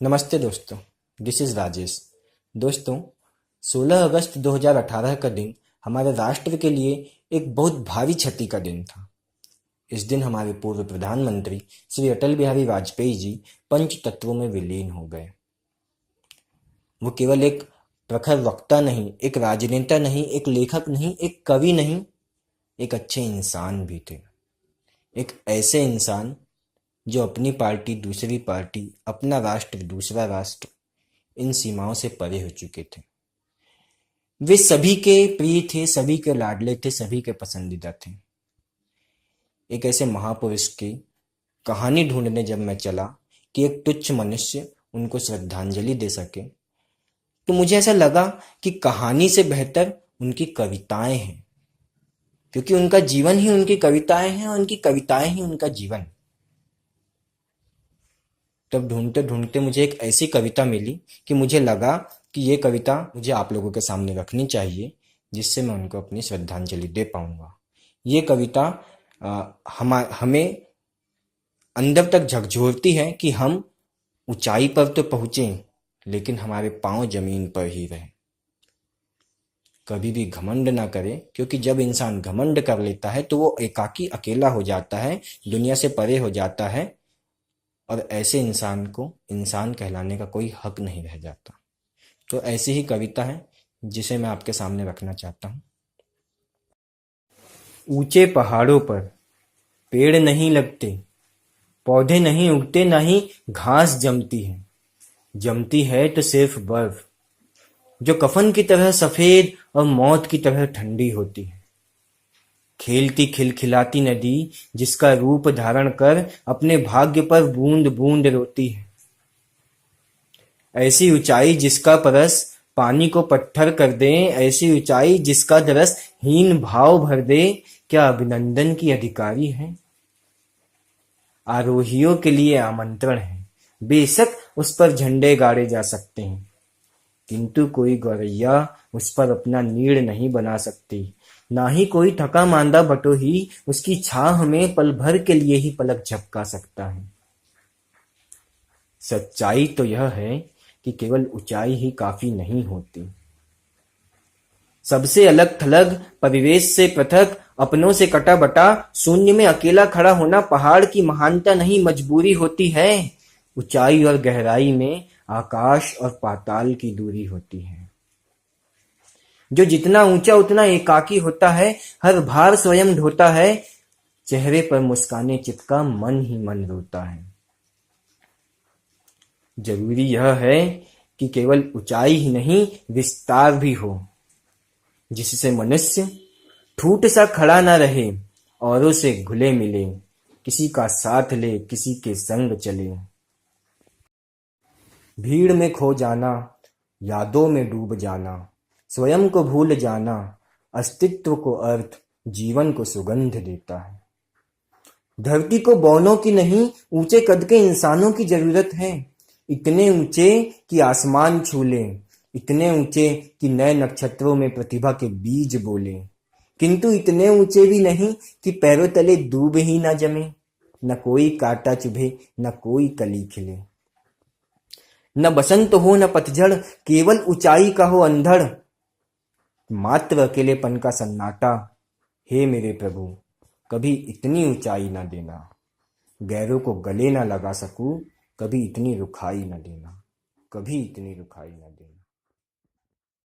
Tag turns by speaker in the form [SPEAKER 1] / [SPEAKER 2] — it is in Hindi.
[SPEAKER 1] नमस्ते दोस्तों, दिस इज़ राजेश। दोस्तों, 16 अगस्त 2018 का दिन हमारे राष्ट्र के लिए एक बहुत भारी क्षति का दिन था। इस दिन हमारे पूर्व प्रधानमंत्री श्री अटल बिहारी वाजपेयी जी पंच तत्वों में विलीन हो गए। वो केवल एक प्रखर वक्ता नहीं, एक राजनेता नहीं, एक लेखक नहीं, एक कवि नहीं, एक अच्छे इंसान भी थे। एक ऐसे इंसान जो अपनी पार्टी दूसरी पार्टी, अपना राष्ट्र दूसरा राष्ट्र, इन सीमाओं से परे हो चुके थे। वे सभी के प्रिय थे, सभी के लाडले थे, सभी के पसंदीदा थे। एक ऐसे महापुरुष की कहानी ढूंढने जब मैं चला कि एक तुच्छ मनुष्य उनको श्रद्धांजलि दे सके, तो मुझे ऐसा लगा कि कहानी से बेहतर उनकी कविताएं हैं, क्योंकि उनका जीवन ही उनकी कविताएं हैं और उनकी कविताएं ही उनका जीवन। तब ढूंढते ढूंढते मुझे एक ऐसी कविता मिली कि मुझे लगा कि ये कविता मुझे आप लोगों के सामने रखनी चाहिए, जिससे मैं उनको अपनी श्रद्धांजलि दे पाऊंगा। ये कविता हमें अंदर तक झकझोरती है कि हम ऊंचाई पर तो पहुंचे, लेकिन हमारे पांव जमीन पर ही रहे। कभी भी घमंड ना करे, क्योंकि जब इंसान घमंड कर लेता है तो वो एकाकी अकेला हो जाता है, दुनिया से परे हो जाता है, और ऐसे इंसान को इंसान कहलाने का कोई हक नहीं रह जाता। तो ऐसी ही कविता है जिसे मैं आपके सामने रखना चाहता हूँ। ऊंचे पहाड़ों पर पेड़ नहीं लगते, पौधे नहीं उगते, ना ही घास जमती है तो सिर्फ बर्फ, जो कफन की तरह सफेद और मौत की तरह ठंडी होती है। खेलती खिलखिलाती नदी जिसका रूप धारण कर अपने भाग्य पर बूंद बूंद रोती है। ऐसी ऊंचाई जिसका परस पानी को पत्थर कर दे, ऐसी ऊंचाई जिसका दरस हीन भाव भर दे, क्या अभिनंदन की अधिकारी है? आरोहियों के लिए आमंत्रण है, बेशक उस पर झंडे गाड़े जा सकते हैं, किंतु कोई गौरैया उस पर अपना नीड़ नहीं बना सकती, ना ही कोई थका मांदा बटोही उसकी छाह में पल भर के लिए ही पलक झपका सकता है। सच्चाई तो यह है कि केवल ऊंचाई ही काफी नहीं होती। सबसे अलग थलग, परिवेश से पृथक, अपनों से कटा बटा, शून्य में अकेला खड़ा होना पहाड़ की महानता नहीं, मजबूरी होती है। ऊंचाई और गहराई में आकाश और पाताल की दूरी होती है। जो जितना ऊंचा उतना एकाकी होता है, हर भार स्वयं ढोता है, चेहरे पर मुस्काने चिपका मन ही मन रोता है। जरूरी यह है कि केवल ऊंचाई ही नहीं, विस्तार भी हो, जिससे मनुष्य ठूठ सा खड़ा न रहे, औरों से घुले मिले, किसी का साथ ले, किसी के संग चले। भीड़ में खो जाना, यादों में डूब जाना, स्वयं को भूल जाना, अस्तित्व को अर्थ, जीवन को सुगंध देता है। धरती को बौनों की नहीं, ऊंचे कद के इंसानों की जरूरत है। इतने ऊंचे कि आसमान छू लें, इतने ऊंचे कि नए नक्षत्रों में प्रतिभा के बीज बोले, किंतु इतने ऊंचे भी नहीं कि पैरों तले दूब ही न जमे, न कोई कांटा चुभे, न कोई कली खिले। न बसंत हो न पतझड़, केवल ऊंचाई का हो अंधड़, मात्र अकेलेपन का सन्नाटा। हे मेरे प्रभु, कभी इतनी ऊंचाई न देना, गैरों को गले न लगा सकूं, कभी इतनी रुखाई न देना, कभी इतनी रुखाई न देना।